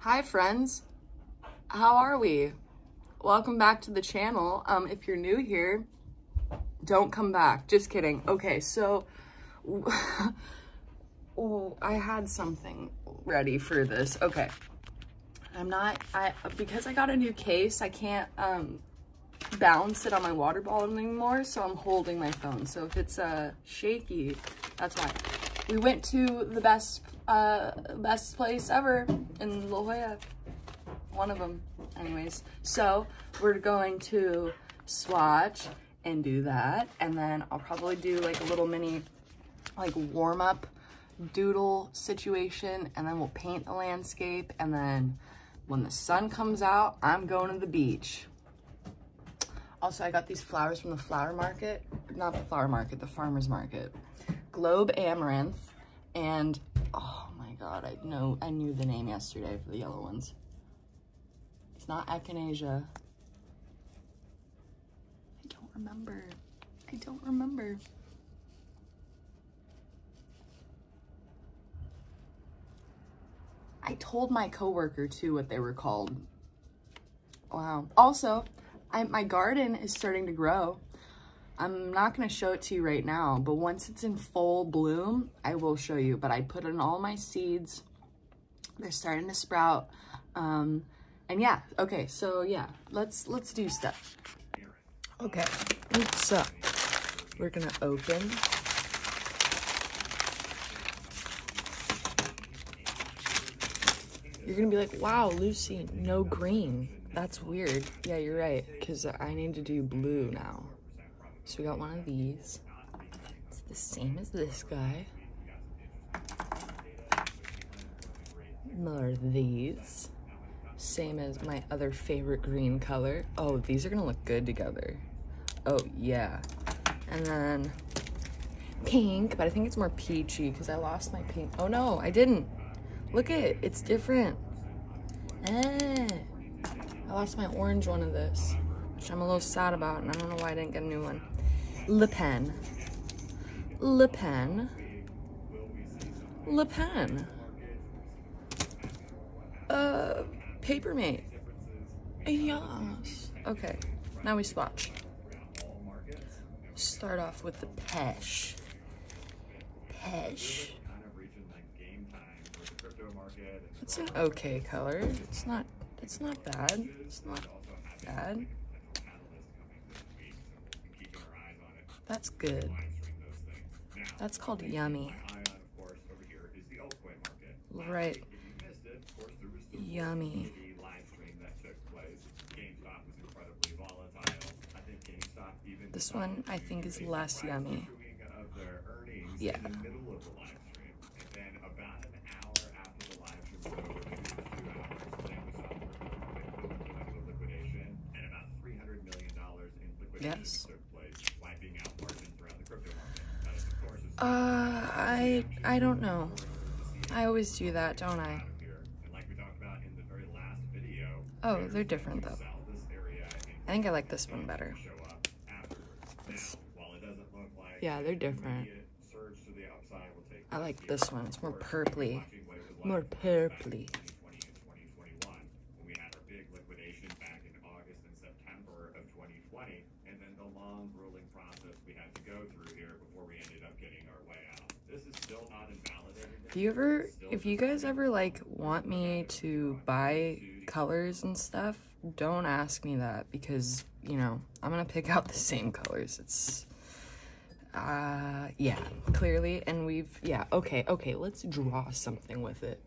Hi friends, how are we? Welcome back to the channel. If you're new here, don't come back. Just kidding. Okay, so I had something ready for this. Okay, because I got a new case, I can't balance it on my water bottle anymore, so I'm holding my phone. So if it's shaky, that's why. We went to the best place ever in La Jolla. One of them, anyways. So we're going to swatch and do that, and then I'll probably do like a little mini like warm-up doodle situation, and then we'll paint the landscape, and then when the sun comes out, I'm going to the beach. Also, I got these flowers from the flower market. Not the flower market, the farmer's market. Globe Amaranth, and oh my god, I knew the name yesterday for the yellow ones. It's not echinacea. I don't remember. I told my coworker too what they were called. Wow. Also, my garden is starting to grow. I'm not going to show it to you right now, but once it's in full bloom, I will show you. But I put in all my seeds. They're starting to sprout. And yeah, okay, so yeah, let's do stuff. Okay, so we're going to open. You're going to be like, wow, Lucy, no green. That's weird. Yeah, you're right, because I need to do blue now. So we got one of these. It's the same as this guy. More of these. Same as my other favorite green color. Oh, these are gonna look good together. Oh, yeah. And then pink, but I think it's more peachy because I lost my pink. Oh no, I didn't. Look at it, it's different. I lost my orange one of this, which I'm a little sad about, and I don't know why I didn't get a new one. Le Pen. Papermate. Yes. Okay, now we swatch. Start off with the Pesh. It's an okay color. It's not bad. It's not bad. That's good. That's called yummy. Right. Yummy. This one, I think, is less yummy. Yeah. Yes. I don't know. I always do that, don't I? Oh, they're different though. I think I like this one better. Yeah, they're different. I like this one. It's more purpley. More purpley. If you guys ever like want me to buy colors and stuff, don't ask me that, because you know I'm gonna pick out the same colors. It's yeah, clearly, and okay, let's draw something with it.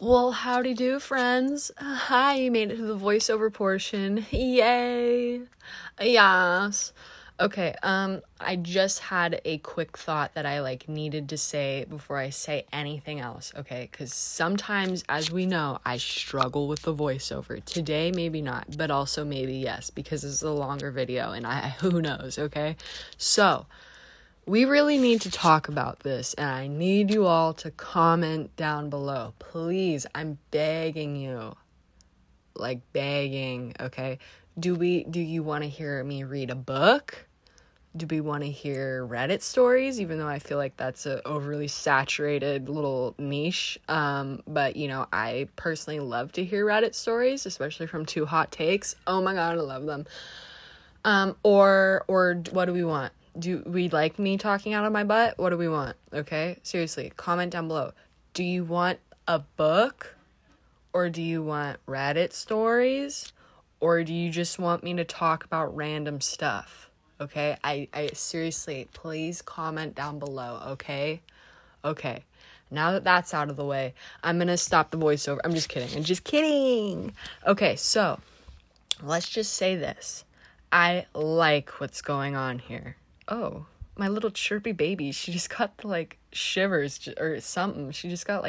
Well, howdy do, friends. Hi, you made it to the voiceover portion. Yay. Yes. Okay, I just had a quick thought that I, needed to say before I say anything else, okay? Because sometimes, as we know, I struggle with the voiceover. Today, maybe not, but also maybe yes, because this is a longer video, and who knows, okay? So, we really need to talk about this, and I need you all to comment down below. Please, I'm begging you. Begging, okay? Do you want to hear me read a book? Do we want to hear Reddit stories? Even though I feel like that's a overly saturated little niche. But, I personally love to hear Reddit stories, especially from Two Hot Takes. Oh my God, I love them. Or what do we want? Do we like me talking out of my butt? What do we want? Okay? Seriously, comment down below. Do you want a book? Or do you want Reddit stories? Or do you just want me to talk about random stuff? Okay? I seriously, please comment down below, okay? Okay. Now that that's out of the way, I'm gonna stop the voiceover. I'm just kidding. Okay, so let's just say this. I like what's going on here. Oh, my little chirpy baby, she just got the, shivers or something. She just got,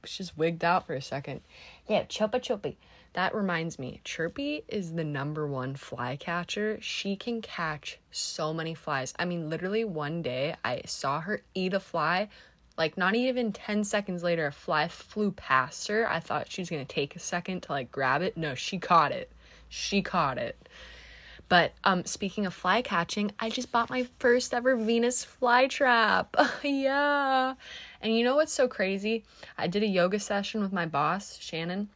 she's wigged out for a second. Yeah, chirpy. That reminds me, Chirpy is the #1 fly catcher. She can catch so many flies. I mean, literally one day I saw her eat a fly. Not even 10 seconds later, a fly flew past her. I thought she was going to take a second to, grab it. No, she caught it. But speaking of fly catching, I just bought my first ever Venus flytrap. Yeah. And you know what's so crazy? I did a yoga session with my boss, Shannon.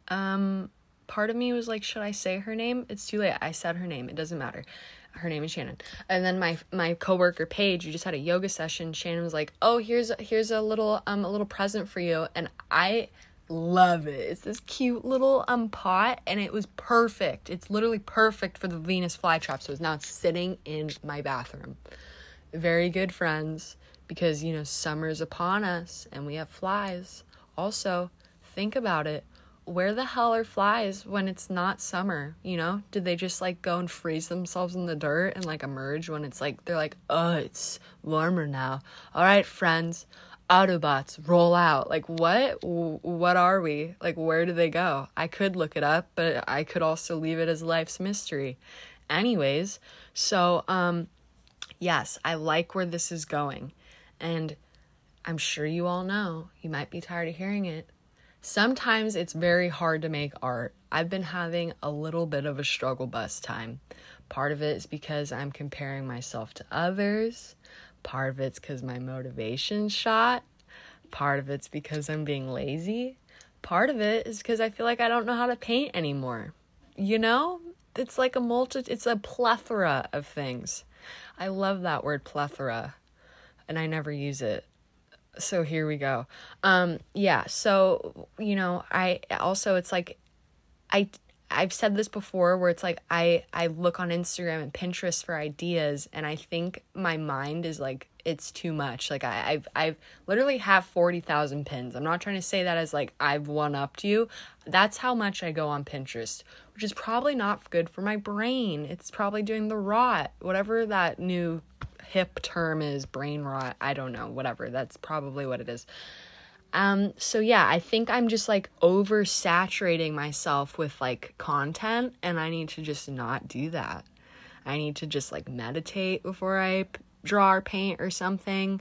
Part of me was like, should I say her name? It's too late. I said her name. It doesn't matter. Her name is Shannon. And then my coworker Paige, we just had a yoga session. Shannon was like, "Oh, here's a little present for you." And I love it. It's this cute little pot, and it was perfect. It's literally perfect for the Venus flytrap. So now it's sitting in my bathroom. Very good, friends, because summer's upon us and we have flies. Also, think about it. Where the hell are flies when it's not summer? Did they just go and freeze themselves in the dirt and emerge when it's they're oh, it's warmer now. All right, friends. Autobots, roll out. What are we? Where do they go? I could look it up, but I could also leave it as life's mystery. Anyways, so, yes, I like where this is going. And I'm sure you all know, you might be tired of hearing it. Sometimes it's very hard to make art. I've been having a little bit of a struggle bus time. Part of it is because I'm comparing myself to others. Part of it's because my motivation's shot. Part of it's because I'm being lazy. Part of it is because I feel like I don't know how to paint anymore. It's it's a plethora of things. I love that word plethora, and I never use it. So here we go. Yeah, so, I also, it's I've said this before where it's I look on Instagram and Pinterest for ideas, and I think my mind is it's too much. I've literally have 40,000 pins. I'm not trying to say that as I've one-upped you. That's how much I go on Pinterest, which is probably not good for my brain. It's probably doing the rot, whatever that new hip term is, brain rot. I don't know, whatever. That's probably what it is. So yeah, I think I'm just oversaturating myself with content, and I need to just not do that. I need to just meditate before I draw or paint or something.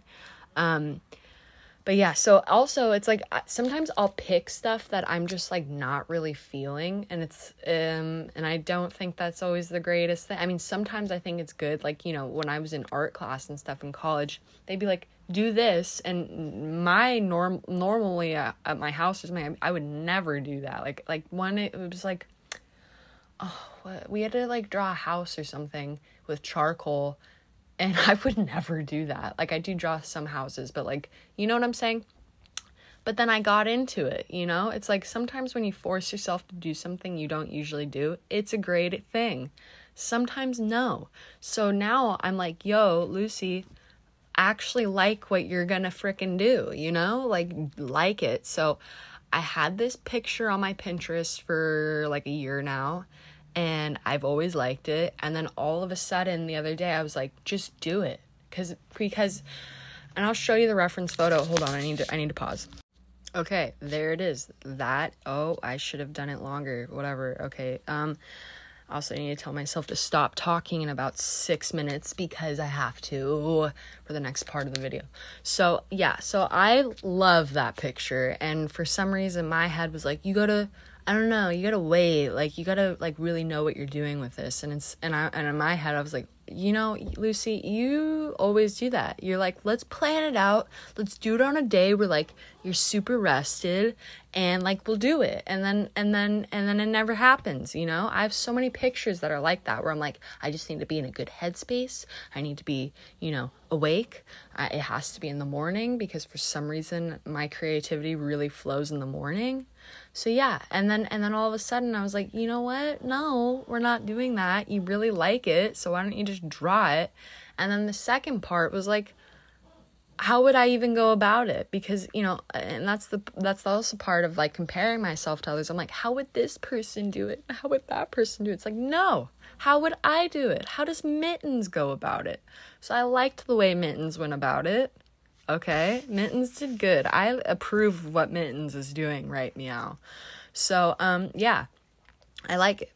But yeah, so also it's sometimes I'll pick stuff that I'm just not really feeling, and it's and I don't think that's always the greatest thing. I mean, sometimes I think it's good, when I was in art class and stuff in college, they'd be do this, and my normally at my house I would never do that. One, it was we had to draw a house or something with charcoal. And I would never do that. I do draw some houses, but you know what I'm saying? But then I got into it, It's sometimes when you force yourself to do something you don't usually do, it's a great thing. Sometimes no. So now I'm yo, Lucy, actually like what you're gonna frickin' do, you know? Like it. So I had this picture on my Pinterest for like a year now, and I've always liked it. And then all of a sudden the other day I was like, just do it. Because and I'll show you the reference photo. Hold on, I need to pause. Okay, there it is. I should have done it longer. Whatever. Okay. Also, I need to tell myself to stop talking in about 6 minutes because I have to for the next part of the video. So, yeah. So, I love that picture. And for some reason, my head was like, you gotta wait. Like, you gotta, like, really know what you're doing with this. And in my head, I was like, you know, Lucy, you always do that. You're like, let's plan it out. Let's do it on a day where, like, you're super rested, and, like, we'll do it. And then it never happens, you know? I have so many pictures that are like that, where I'm like, I just need to be in a good headspace. I need to be, you know, awake. It has to be in the morning, because for some reason my creativity really flows in the morning. So yeah, and then all of a sudden I was like, you know what? No, we're not doing that. You really like it, so why don't you just draw it? And then the second part was like, how would I even go about it? Because, you know, and that's also part of, like, comparing myself to others. I'm like, how would this person do it? How would that person do it? It's like, no, how would I do it? How does Mittens go about it? So I liked the way Mittens went about it. Okay, Mittens did good. I approve of what Mittens is doing right meow. So, yeah, I like it.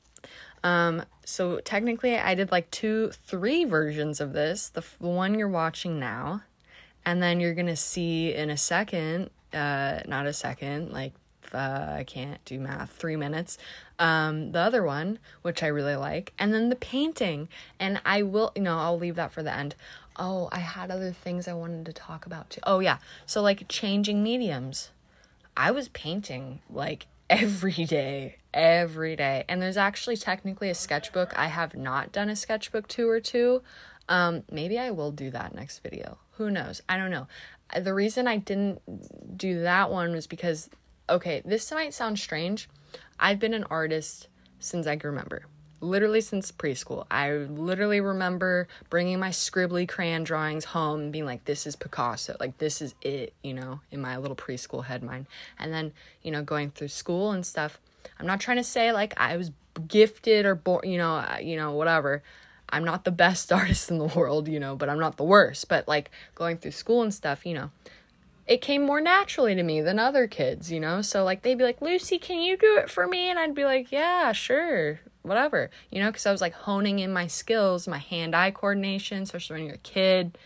So technically I did like 3 versions of this. The one you're watching now, and then you're gonna see in a second, not a second, like, I can't do math, 3 minutes, the other one, which I really like, and then the painting, and I'll leave that for the end. Oh, I had other things I wanted to talk about too. Oh yeah, so, like, changing mediums. I was painting, like, every day, and there's actually technically a sketchbook. I have not done a sketchbook tour or 2. Maybe I will do that next video. Who knows? I don't know. The reason I didn't do that one was because, okay, this might sound strange. I've been an artist since I can remember. Literally since preschool. I literally remember bringing my scribbly crayon drawings home and being like, this is Picasso. Like, this is it, you know, in my little preschool head mind. And then, you know, going through school and stuff. I'm not trying to say, like, I was gifted or born, you know, whatever. I'm not the best artist in the world, you know, but I'm not the worst. But, like, going through school and stuff, you know, it came more naturally to me than other kids, you know? So, like, they'd be like, Lucy, can you do it for me? And I'd be like, yeah, sure, whatever, you know, because I was, like, honing in my skills, my hand-eye coordination, especially when you're a kid.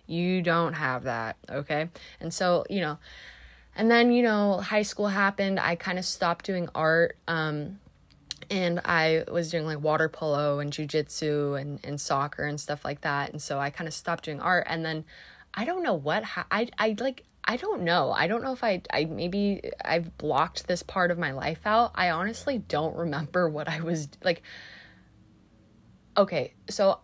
You don't have that, okay? And so, you know, and then, you know, high school happened. I kind of stopped doing art, and I was doing, like, water polo and jujitsu and soccer and stuff like that. And so I kind of stopped doing art, and then I don't know what, I don't know. I don't know if maybe I've blocked this part of my life out. I honestly don't remember what I was, like, okay, so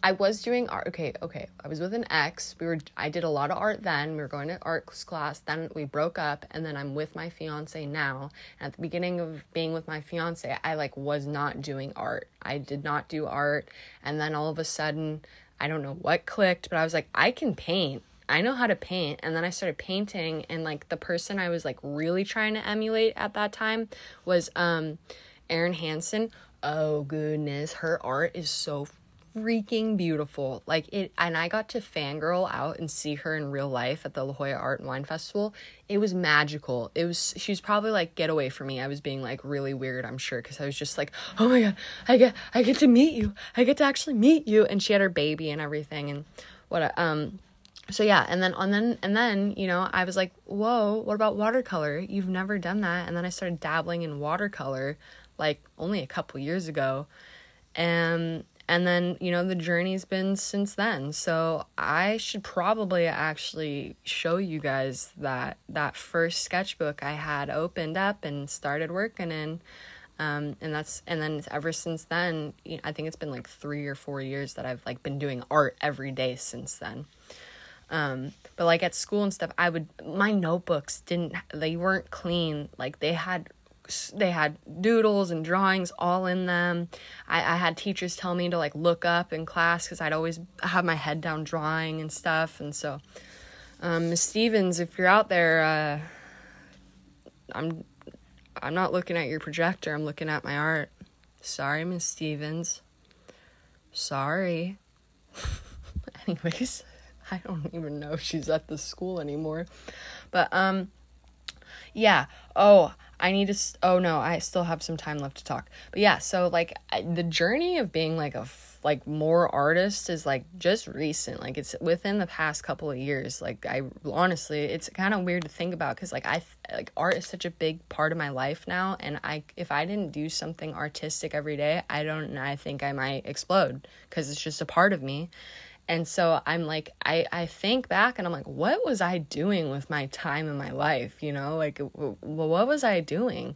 I was doing art, okay, I was with an ex, I did a lot of art then, we were going to art class, then we broke up, and then I'm with my fiance now, and at the beginning of being with my fiance, I, like, was not doing art. I did not do art, and then all of a sudden, I don't know what clicked, but I was like, I can paint. I know how to paint. And then I started painting, and, like, the person I was, like, really trying to emulate at that time was Erin Hansen. Oh goodness, her art is so freaking beautiful. Like, it, and I got to fangirl out and see her in real life at the La Jolla Art and Wine Festival. It was magical. She was probably like, get away from me. I was being, like, really weird, I'm sure, because I was just like, oh my god, I get to meet you. I get to actually meet you. And she had her baby and everything, and so yeah, and then, you know, I was like, whoa, what about watercolor? You've never done that. And then I started dabbling in watercolor, like, only a couple years ago. And then, you know, the journey's been since then. So I should probably actually show you guys that first sketchbook I had opened up and started working in. And then ever since then, you know, I think it's been like 3 or 4 years that I've, like, been doing art every day since then. But, like, at school and stuff, my notebooks they weren't clean. Like, they had they had doodles and drawings all in them. I had teachers tell me to like look up in class because I'd always have my head down drawing and stuff. And so, Miss Stevens, if you're out there, I'm not looking at your projector. I'm looking at my art. Sorry, Miss Stevens. Sorry. Anyways, I don't even know if she's at the school anymore. But, yeah. Oh no, I still have some time left to talk. But yeah, so like the journey of being like more artist is like just recent. Like it's within the past couple of years. Like I honestly, it's kind of weird to think about because like art is such a big part of my life now, and if I didn't do something artistic every day, I think I might explode because it's just a part of me. And so I'm like, I think back and I'm like, what was I doing with my time in my life? You know, like, what was I doing?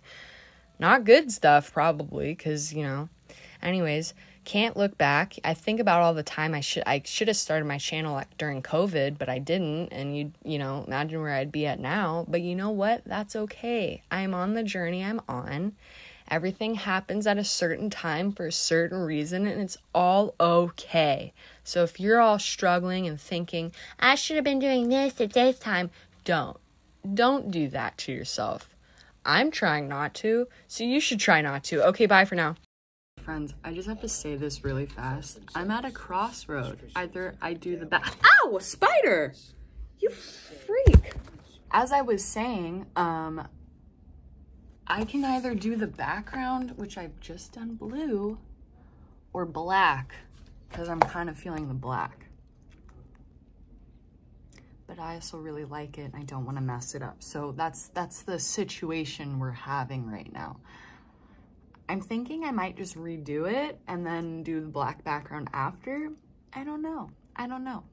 Not good stuff, probably, because, you know, anyways, can't look back. I think about all the time I should have started my channel like during COVID, but I didn't. And you know, imagine where I'd be at now. But you know what? That's okay. I'm on the journey I'm on. Everything happens at a certain time for a certain reason, and it's all okay. So if you're all struggling and thinking, I should have been doing this at this time, don't do that to yourself. I'm trying not to, so you should try not to. Okay, bye for now. Friends, I just have to say this really fast. I'm at a crossroad. Either I do the back. Ow, a spider! You freak! As I was saying, I can either do the background, which I've just done blue, or black, because I'm kind of feeling the black. But I also really like it, and I don't want to mess it up. So that's the situation we're having right now. I'm thinking I might just redo it and then do the black background after. I don't know.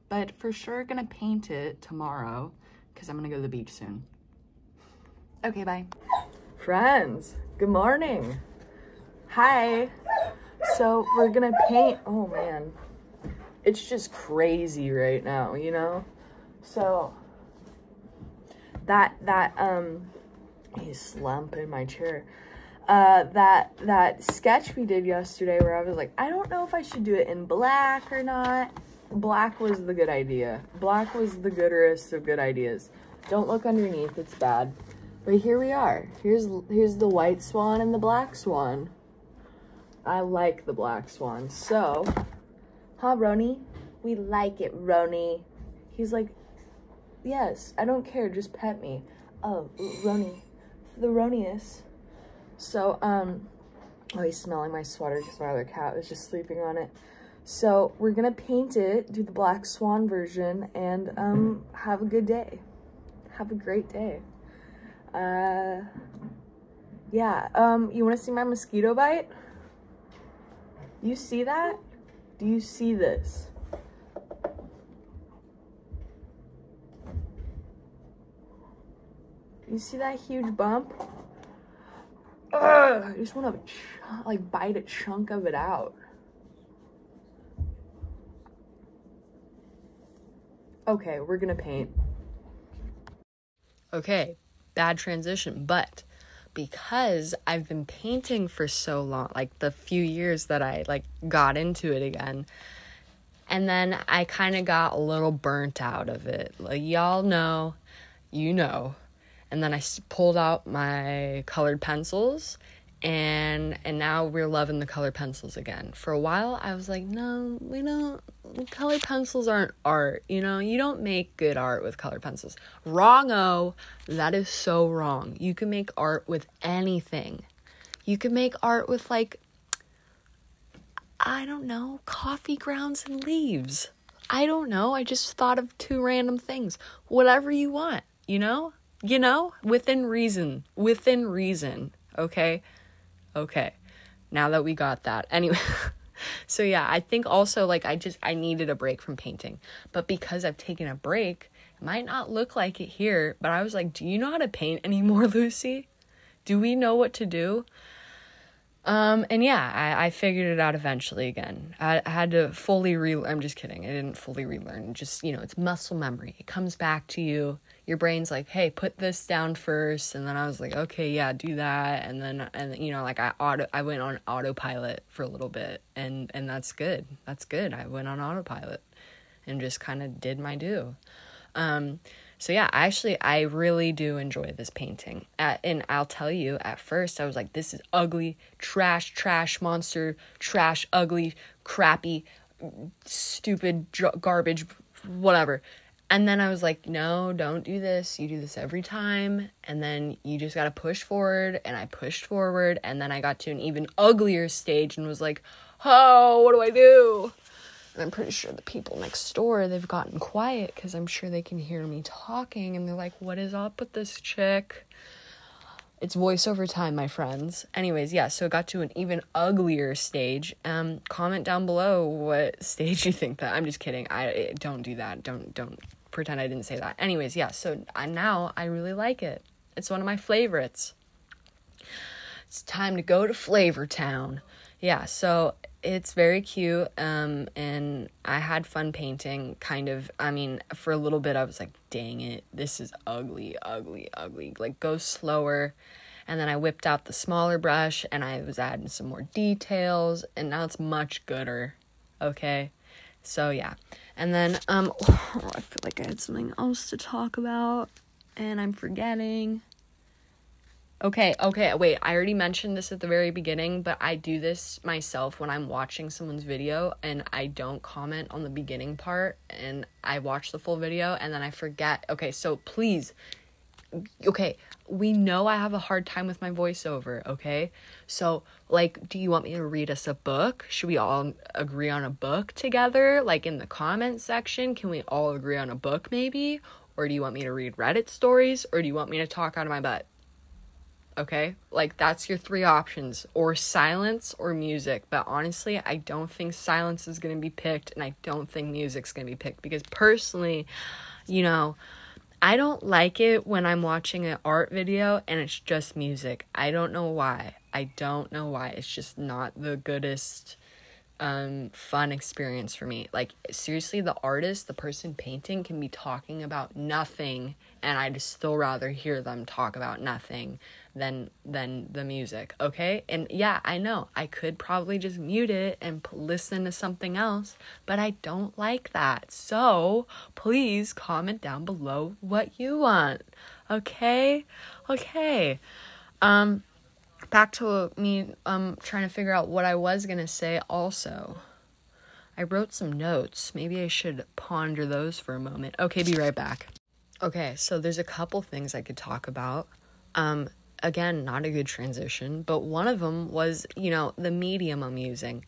But for sure gonna paint it tomorrow, because I'm gonna go to the beach soon. Okay, bye. Friends, good morning. Hi. So we're gonna paint. Oh man, it's just crazy right now, you know? So he's slumping in my chair. That sketch we did yesterday where I was like, I don't know if I should do it in black or not. Black was the good idea. Black was the gooderest of good ideas. Don't look underneath, it's bad. But here we are. Here's the white swan and the black swan. I like the black swan. So, huh, Roni? We like it, Roni. He's like, yes, I don't care, just pet me. Oh, Roni. The Ronius. So, oh, he's smelling my sweater because my other cat was just sleeping on it. So, we're gonna paint it, do the black swan version, and, have a good day. Have a great day. Yeah, you want to see my mosquito bite? You see that? Do you see this? You see that huge bump? Ugh, I just want to like bite a chunk of it out. Okay, we're gonna paint. Okay, bad transition, but because I've been painting for so long, like the few years that I like got into it again, and then I kind of got a little burnt out of it. Like y'all know, you know. And then I pulled out my colored pencils, and now we're loving the colored pencils again. For a while, I was like, no, we don't, colored pencils aren't art, you know? You don't make good art with colored pencils. Wrong-o, that is so wrong. You can make art with anything. You can make art with, like, I don't know, coffee grounds and leaves. I don't know, I just thought of two random things. Whatever you want, you know? You know, within reason, okay? Okay, now that we got that. Anyway, so yeah, I think also, like, I needed a break from painting. But because I've taken a break, it might not look like it here, but I was like, do you know how to paint anymore, Lucy? Do we know what to do? And yeah, I figured it out eventually again. I had to fully I'm just kidding. I didn't fully relearn. Just, you know, it's muscle memory. It comes back to you. your brain's like, hey, put this down first. And then I was like, okay, yeah, do that. And then, you know, like I went on autopilot for a little bit, and that's good. That's good. I went on autopilot and just kind of did my do. So yeah, I really do enjoy this painting. And I'll tell you, at first I was like, this is ugly, trash monster, trash, ugly, crappy, stupid, garbage, whatever. And then I was like, no, don't do this. You do this every time. And then you just got to push forward. And I pushed forward. And then I got to an even uglier stage and was like, oh, what do I do? And I'm pretty sure the people next door, they've gotten quiet because I'm sure they can hear me talking. And they're like, what is up with this chick? It's voiceover time, my friends. Anyways, yeah, so it got to an even uglier stage. Comment down below what stage you think that. I'm just kidding. Don't do that. Don't pretend I didn't say that. Anyways, yeah, so now I really like it. It's one of my favorites. It's time to go to Flavor Town. Yeah, so it's very cute, and I had fun painting, kind of. I mean, for a little bit, I was like, dang it, this is ugly, like, go slower. And then I whipped out the smaller brush, and I was adding some more details, and now it's much gooder, okay? So, yeah. And then, I feel like I had something else to talk about, and I'm forgetting. Okay, wait, I already mentioned this at the very beginning, but I do this myself when I'm watching someone's video, and I don't comment on the beginning part, and I watch the full video, and then I forget. Okay, so please, okay, we know I have a hard time with my voiceover, okay? So, like, do you want me to read us a book? Should we all agree on a book together? Like, in the comment section, can we all agree on a book, maybe? Or do you want me to read Reddit stories? Or do you want me to talk out of my butt? Okay, like, that's your three options, or silence or music. But honestly, I don't think silence is going to be picked, and I don't think music's going to be picked, because personally, you know, I don't like it when I'm watching an art video and it's just music. I don't know why. It's just not the goodest fun experience for me. Like, seriously, the artist, the person painting, can be talking about nothing, and I'd still rather hear them talk about nothing than the music, okay? And yeah, I know I could probably just mute it and listen to something else, but I don't like that. So please comment down below what you want. Okay. Back to me trying to figure out what I was gonna say. Also, I wrote some notes. Maybe I should ponder those for a moment. Okay, be right back. Okay, so there's a couple things I could talk about. Again, not a good transition, but one of them was, you know, the medium I'm using.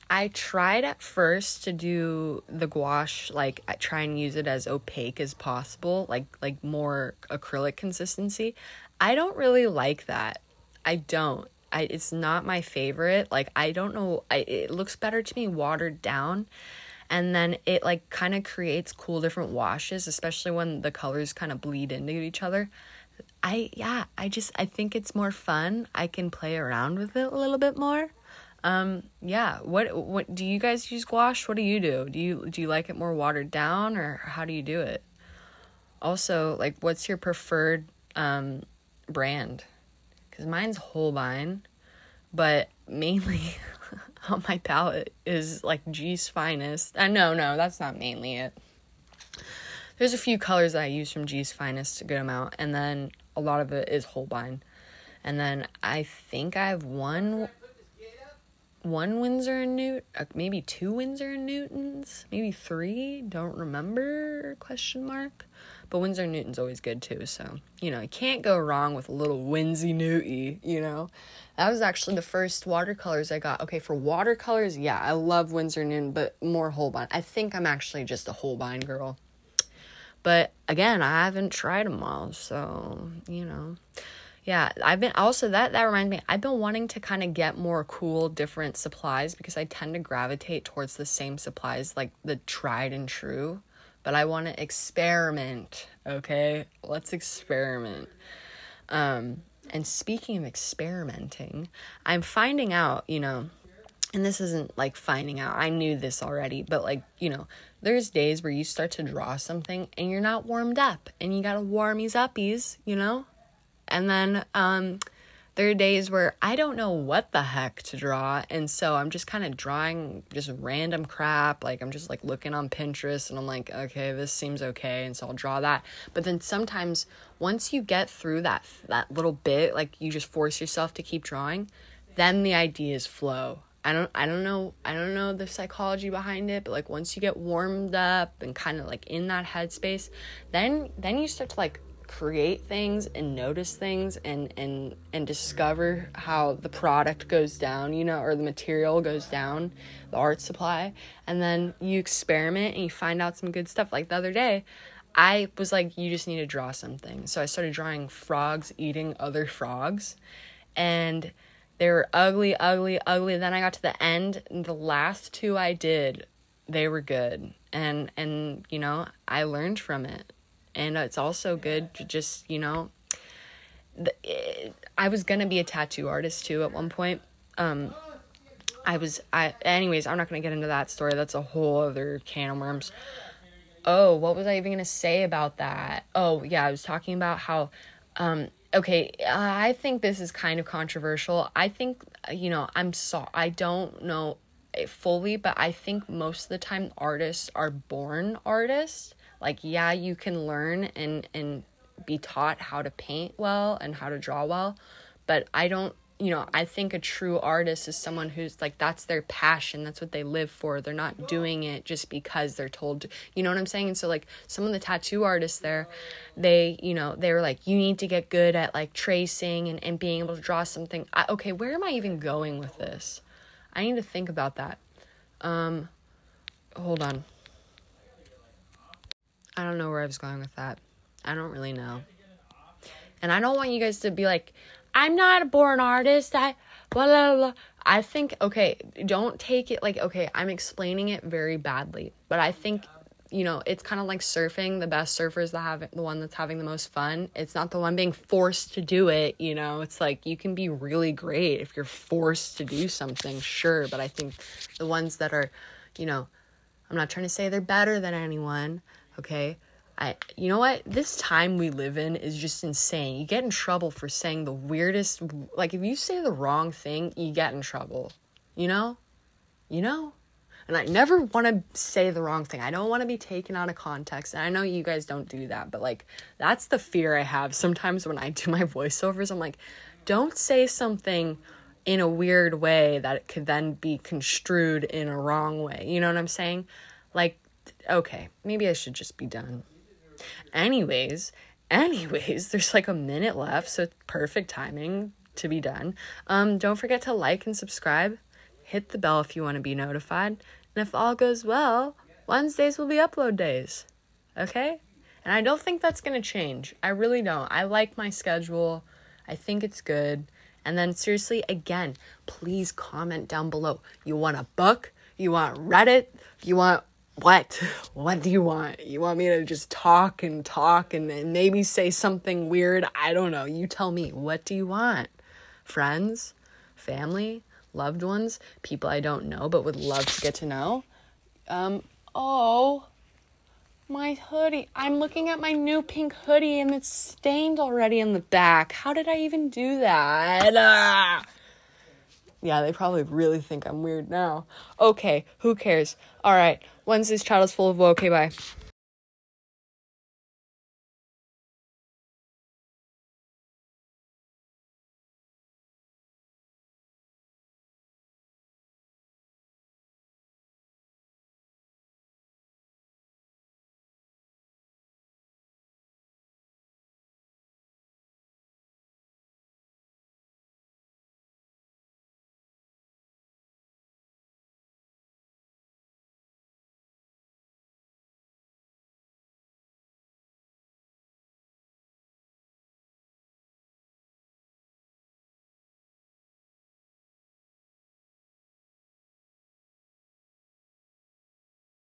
I tried at first to do the gouache, like, I try and use it as opaque as possible, like more acrylic consistency. I don't really like that. It's not my favorite. Like, I don't know, it looks better to me watered down, and then it, like, kind of creates cool different washes, especially when the colors kind of bleed into each other. I think it's more fun. I can play around with it a little bit more. Yeah, what do you guys use gouache? What do you do? Do you like it more watered down, or how do you do it? Also, like, what's your preferred brand? Because mine's Holbein, but mainly on my palette is, like, G's Finest. No, that's not mainly it. There's a few colors that I use from G's Finest, a good amount, and then a lot of it is Holbein. And then I think I have one Winsor & Newton, maybe 2 Winsor & Newtons, maybe 3, don't remember, ? But Winsor & Newton's always good too, so, you know, you can't go wrong with a little Winsy Newty, you know. That was actually the first watercolors I got. Okay, for watercolors, yeah, I love Winsor & Newton, but more Holbein. I think I'm actually just a Holbein girl. But again, I haven't tried them all, so, you know. Yeah, that reminds me, I've been wanting to kind of get more cool, different supplies, because I tend to gravitate towards the same supplies, like the tried and true. But I want to experiment, okay? Let's experiment. And speaking of experimenting, I'm finding out, you know, and this isn't like finding out, I knew this already, but like, you know, there's days where you start to draw something and you're not warmed up and you gotta warmies uppies, you know? And then there are days where I don't know what the heck to draw, and so I'm just kind of drawing just random crap. Like, I'm just like looking on Pinterest and I'm like, okay, this seems okay, and so I'll draw that. But then sometimes once you get through that little bit, like you just force yourself to keep drawing, then the ideas flow. I don't know the psychology behind it, but like once you get warmed up and kind of like in that headspace, then you start to like create things and notice things and discover how the product goes down, you know, or the material goes down, the art supply, and then you experiment and you find out some good stuff. Like the other day, I was like, you just need to draw something. So I started drawing frogs eating other frogs, and they were ugly. Then I got to the end, and the last two I did, they were good. And you know, I learned from it. And it's also good to just, you know, I was going to be a tattoo artist too at one point. Anyways, I'm not going to get into that story. That's a whole other can of worms. Oh, what was I even going to say about that? Oh, yeah, I was talking about how, I think this is kind of controversial. I think, you know, I don't know it fully, but I think most of the time artists are born artists. Like, yeah, you can learn and be taught how to paint well and how to draw well, but I think a true artist is someone who's like, that's their passion, that's what they live for. They're not doing it just because they're told to, you know what I'm saying? And so like some of the tattoo artists there, they were like, you need to get good at like tracing and being able to draw something. Okay, where am I even going with this? I need to think about that. Hold on. I don't know where I was going with that. I don't really know. And I don't want you guys to be like, I'm not a born artist. Blah, blah, blah. I think, okay, don't take it like, okay, I'm explaining it very badly. But I think, you know, it's kind of like surfing. The best surfer is the one that's having the most fun. It's not the one being forced to do it, you know. It's like you can be really great if you're forced to do something, sure. But I think the ones that are, you know, I'm not trying to say they're better than anyone, okay? You know what? This time we live in is just insane. You get in trouble for saying the weirdest, like if you say the wrong thing, you get in trouble, you know? And I never want to say the wrong thing. I don't want to be taken out of context. And I know you guys don't do that, but like, that's the fear I have. Sometimes when I do my voiceovers, I'm like, don't say something in a weird way that it could then be construed in a wrong way. You know what I'm saying? Like, okay, maybe I should just be done. Anyways, there's like a minute left, so perfect timing to be done. Don't forget to like and subscribe. Hit the bell if you want to be notified. And if all goes well, Wednesdays will be upload days. Okay? And I don't think that's going to change. I really don't. I like my schedule. I think it's good. And then seriously, again, please comment down below. You want a book? You want Reddit? You want what? What do you want? You want me to just talk and maybe say something weird? I don't know. You tell me. What do you want? Friends? Family? Loved ones? People I don't know but would love to get to know? My hoodie. I'm looking at my new pink hoodie and it's stained already in the back. How did I even do that? Yeah, they probably really think I'm weird now. Okay, who cares? All right, Wednesday's child is full of woe. Okay, bye.